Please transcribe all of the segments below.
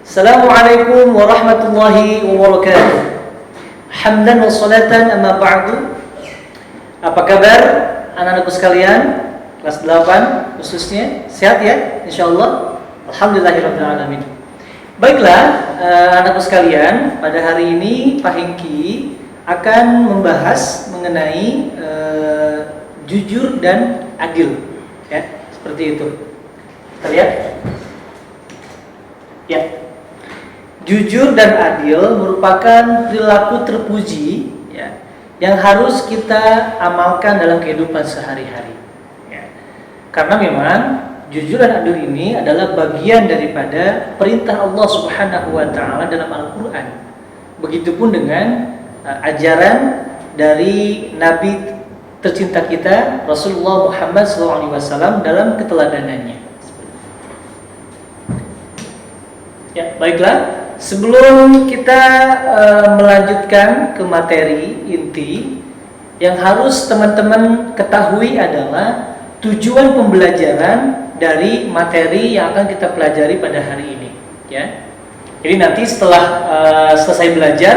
Assalamualaikum warahmatullahi wabarakatuh. Hamdan wa salatan amma ba'du. Apa kabar anak-anakku sekalian? Kelas 8 khususnya. Sehat ya? Insyaallah. Alhamdulillahirabbil alamin. Baiklah, anak-anakku sekalian, pada hari ini Pak Hengki akan membahas mengenai jujur dan adil. Ya, seperti itu. Kita lihat. Ya. Jujur dan adil merupakan perilaku terpuji ya, yang harus kita amalkan dalam kehidupan sehari-hari ya. Karena memang jujur dan adil ini adalah bagian daripada perintah Allah Subhanahu wa taala dalam Al-Qur'an. Begitupun dengan ajaran dari Nabi tercinta kita Rasulullah Muhammad SAW dalam keteladanannya. Ya, baiklah. Sebelum kita melanjutkan ke materi inti, yang harus teman-teman ketahui adalah tujuan pembelajaran dari materi yang akan kita pelajari pada hari ini. Ya, jadi nanti setelah selesai belajar,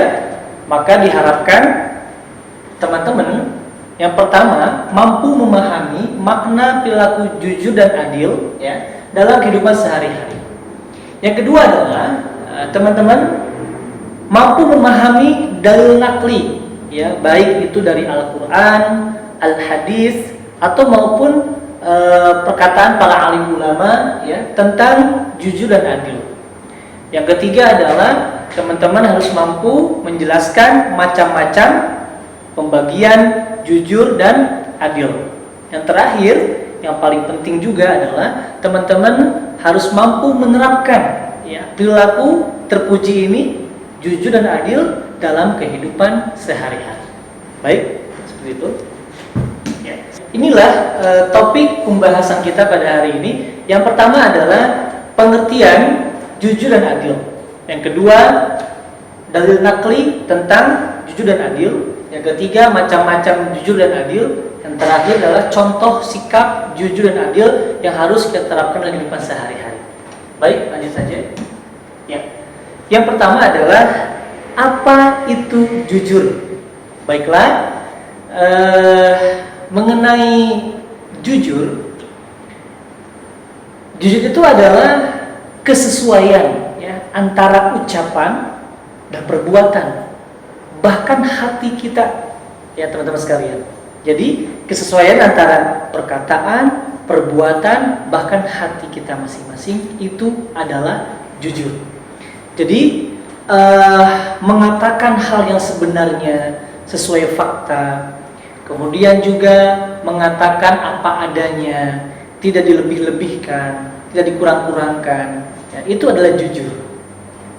maka diharapkan teman-teman yang pertama mampu memahami makna perilaku jujur dan adil ya dalam kehidupan sehari-hari. Yang kedua adalah teman-teman mampu memahami dalil nakli ya, baik itu dari Al-Qur'an, Al-Hadis atau maupun perkataan para alim ulama ya tentang jujur dan adil. Yang ketiga adalah teman-teman harus mampu menjelaskan macam-macam pembagian jujur dan adil. Yang terakhir, yang paling penting juga adalah teman-teman harus mampu menerapkan ya, perilaku terpuji ini jujur dan adil dalam kehidupan sehari-hari. Baik, seperti itu. Ya. Inilah topik pembahasan kita pada hari ini. Yang pertama adalah pengertian jujur dan adil. Yang kedua, dalil nakli tentang jujur dan adil. Yang ketiga, macam-macam jujur dan adil. Yang terakhir adalah contoh sikap jujur dan adil yang harus kita terapkan dalam kehidupan sehari-hari. Baik, lanjut saja. Ya. Yang pertama adalah apa itu jujur? Baiklah, mengenai jujur itu adalah kesesuaian ya antara ucapan dan perbuatan, bahkan hati kita, ya teman-teman sekalian. Jadi kesesuaian antara perkataan, perbuatan, bahkan hati kita masing-masing itu adalah jujur. Jadi mengatakan hal yang sebenarnya sesuai fakta, kemudian juga mengatakan apa adanya, tidak dilebih-lebihkan, tidak dikurang-kurangkan, ya, itu adalah jujur.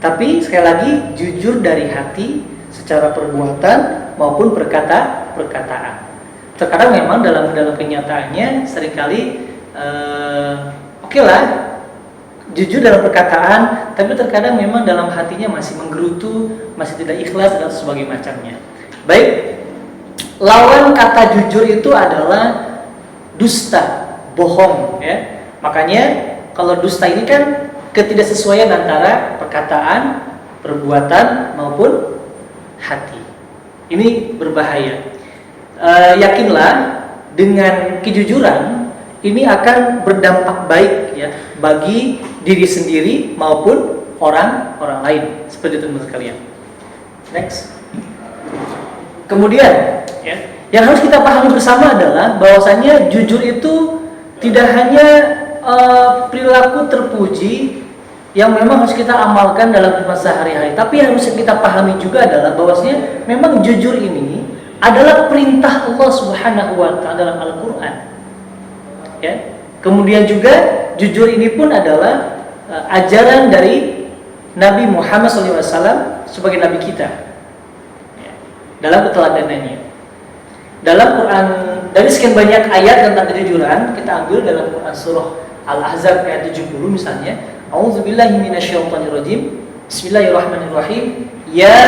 Tapi sekali lagi jujur dari hati secara perbuatan maupun perkataan. Terkadang memang dalam kenyataannya seringkali oke lah jujur dalam perkataan, tapi terkadang memang dalam hatinya masih menggerutu, masih tidak ikhlas dan sebagainya macamnya. Baik, lawan kata jujur itu adalah dusta, bohong ya. Makanya kalau dusta ini kan ketidaksesuaian antara perkataan, perbuatan maupun hati. Ini berbahaya. Yakinlah dengan kejujuran ini akan berdampak baik ya bagi diri sendiri maupun orang lain. Seperti itu teman sekalian. Next. Kemudian ya, yang harus kita pahami bersama adalah bahwasanya jujur itu tidak hanya perilaku terpuji yang memang harus kita amalkan dalam kehidupan sehari-hari, tapi yang harus kita pahami juga adalah bahwasanya memang jujur ini adalah perintah Allah Subhanahu wa taala dalam Al-Qur'an. Ya. Kemudian juga jujur ini pun adalah ajaran dari Nabi Muhammad SAW sebagai nabi kita. Ya. Dalam keteladanannya. Dalam Quran, dari sekian banyak ayat tentang kejujuran, kita ambil dalam Quran surah Al-Ahzab ayat 70 misalnya, A'udzubillahi minasyaitonirrajim. Bismillahirrahmanirrahim. Ya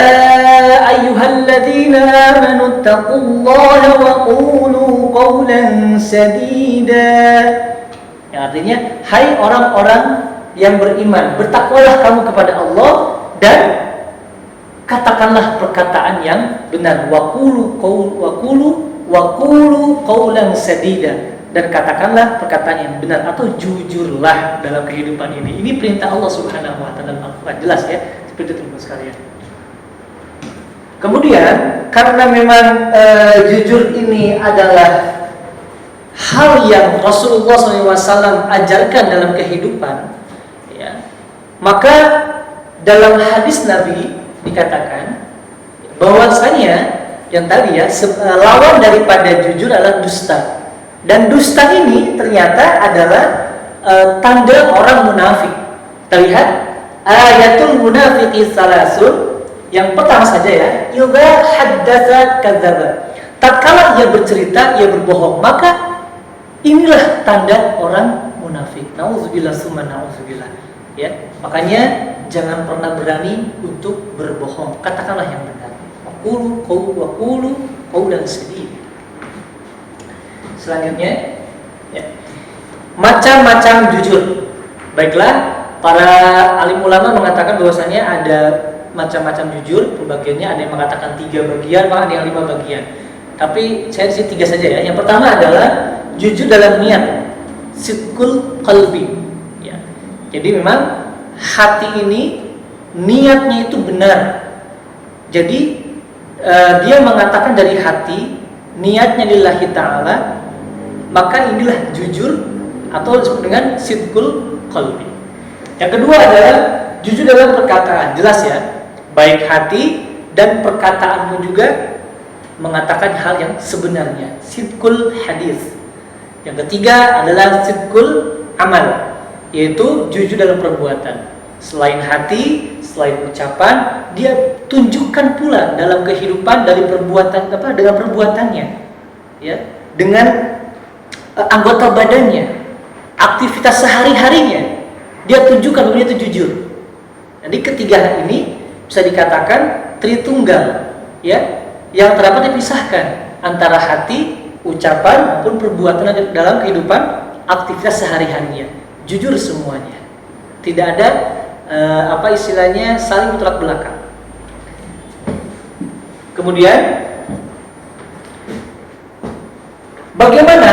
ayyuhalladzina amanu taqullaha wa qulu qawlan sadida. Yang artinya, hai orang-orang yang beriman, bertakwalah kamu kepada Allah dan katakanlah perkataan yang benar. Waqulu qawlan sadida, dan katakanlah perkataan yang benar atau jujurlah dalam kehidupan ini. Ini perintah Allah Subhanahu wa taala dalam Al-Qur'an, jelas ya. Seperti itu teman sekalian. Kemudian karena memang jujur ini adalah hal yang Rasulullah SAW ajarkan dalam kehidupan, ya, maka dalam hadis Nabi dikatakan bahwasanya yang tadi ya, lawan daripada jujur adalah dusta. Dan dusta ini ternyata adalah tanda orang munafik. Terlihat ayatul munafiqi salasun. Yang pertama saja ya, idza haddatsa kadzdzaba. Tatkala ia bercerita, ia berbohong, maka inilah tanda orang munafik. Nauzubillah summa nauzubillah. Ya, makanya jangan pernah berani untuk berbohong. Katakanlah yang benar. Waqulu qawlan sadida. Selanjutnya, ya, macam-macam jujur. Baiklah, para alim ulama mengatakan bahwasanya ada macam-macam jujur, pembagiannya ada yang mengatakan 3 bagian, ada yang 5 bagian. Tapi saya di 3 saja ya. Yang pertama adalah jujur dalam niat, sidqul qalbi. Ya. Jadi memang hati ini niatnya itu benar. Jadi dia mengatakan dari hati, niatnya lillahi ta'ala, maka inilah jujur atau disebut dengan sidqul qalbi. Yang kedua adalah jujur dalam perkataan, jelas ya. Baik hati dan perkataanmu juga mengatakan hal yang sebenarnya, sidqul hadis. Yang ketiga adalah sidqul amal, yaitu jujur dalam perbuatan. Selain hati, selain ucapan, dia tunjukkan pula dalam kehidupan dari perbuatan dengan perbuatannya, ya, dengan anggota badannya, aktivitas sehari-harinya, dia tunjukkan bahwa itu jujur. Jadi ketiga ini bisa dikatakan tritunggal, ya, yang terdapat dipisahkan antara hati, ucapan maupun perbuatan dalam kehidupan aktivitas sehari-harinya. Jujur semuanya, tidak ada istilahnya saling bertolak belakang. Kemudian bagaimana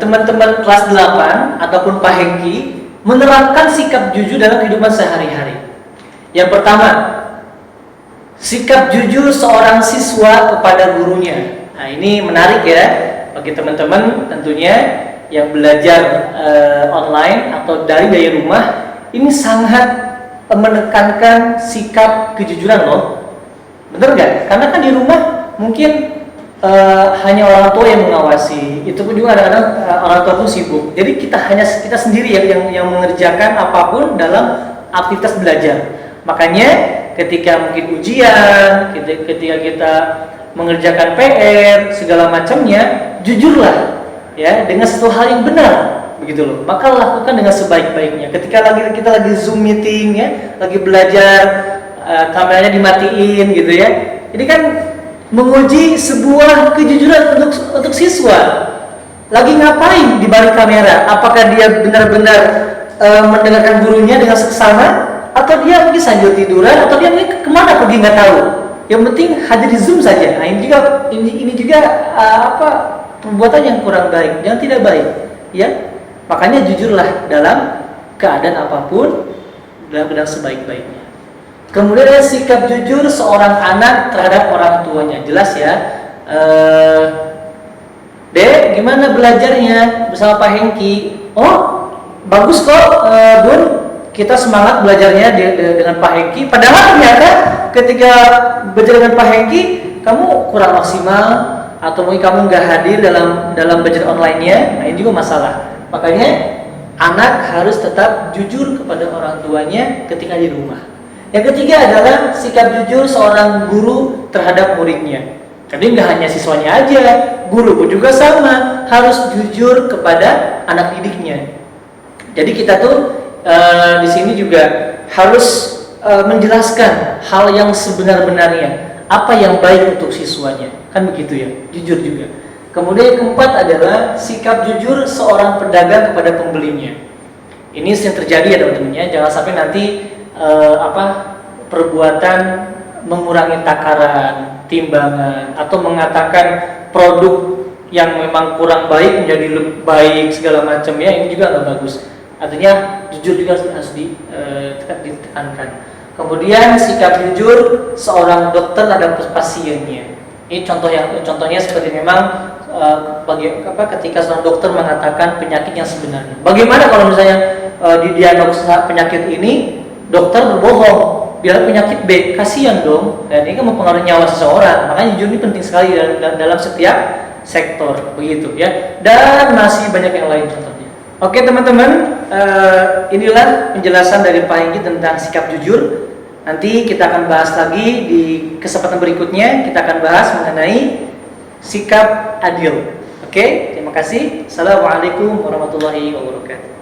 teman-teman kelas 8 ataupun Pak Hengki menerapkan sikap jujur dalam kehidupan sehari-hari? Yang pertama, sikap jujur seorang siswa kepada gurunya. Nah, ini menarik ya bagi teman-teman tentunya yang belajar online atau dari rumah. Ini sangat menekankan sikap kejujuran loh. Bener nggak? Karena kan di rumah mungkin hanya orang tua yang mengawasi. Itu pun juga kadang-kadang orang tua pun sibuk. Jadi kita sendiri yang mengerjakan apapun dalam aktivitas belajar. Makanya ketika mungkin ujian, ketika kita mengerjakan PR segala macamnya, jujurlah ya dengan satu hal yang benar, begitu loh. Maka lakukan dengan sebaik-baiknya. Ketika kita lagi Zoom meeting ya, lagi belajar, kameranya dimatiin gitu ya. Ini kan menguji sebuah kejujuran untuk siswa. Lagi ngapain di balik kamera? Apakah dia benar-benar mendengarkan gurunya dengan seksama, atau dia mungkin sambil tiduran, atau dia mungkin kemana pergi nggak tahu. Yang penting hadir di Zoom saja. Nah, ini juga perbuatan yang kurang baik, yang tidak baik, ya. Makanya jujurlah dalam keadaan apapun, dalam keadaan sebaik-baiknya. Kemudian ada sikap jujur seorang anak terhadap orang tuanya, jelas ya. Dek, gimana belajarnya bersama Pak Hengki? Oh, bagus kok, Bun. Kita semangat belajarnya dengan Pak Hengki. Padahal ternyata ketika belajar dengan Pak Hengki, kamu kurang maksimal, atau mungkin kamu nggak hadir dalam belajar online-nya. Nah, ini juga masalah. Makanya anak harus tetap jujur kepada orang tuanya ketika di rumah. Yang ketiga adalah sikap jujur seorang guru terhadap muridnya. Jadi nggak hanya siswanya aja, guru pun juga sama, harus jujur kepada anak didiknya. Jadi kita tuh di sini juga harus menjelaskan hal yang sebenar-benarnya, apa yang baik untuk siswanya, kan begitu ya, jujur juga. Kemudian yang keempat adalah sikap jujur seorang pedagang kepada pembelinya. Ini sering terjadi ya teman-teman ya. Jangan sampai nanti perbuatan mengurangi takaran, timbangan, atau mengatakan produk yang memang kurang baik menjadi lebih baik segala macam ya, ini juga nggak bagus. Artinya jujur juga harus ditekankan. Kemudian sikap jujur seorang dokter terhadap pasiennya. Ini contohnya seperti memang ketika seorang dokter mengatakan penyakit yang sebenarnya. Bagaimana kalau misalnya didiagnosa penyakit ini, dokter berbohong biar penyakit B, kasihan dong. Dan ini kan mempengaruhi nyawa seseorang. Makanya jujur ini penting sekali dalam setiap sektor, begitu ya. Dan masih banyak yang lain contohnya. Oke teman-teman, inilah penjelasan dari Pak Hengki tentang sikap jujur. Nanti kita akan bahas lagi di kesempatan berikutnya. Kita akan bahas mengenai sikap adil. Oke, terima kasih. Assalamualaikum warahmatullahi wabarakatuh.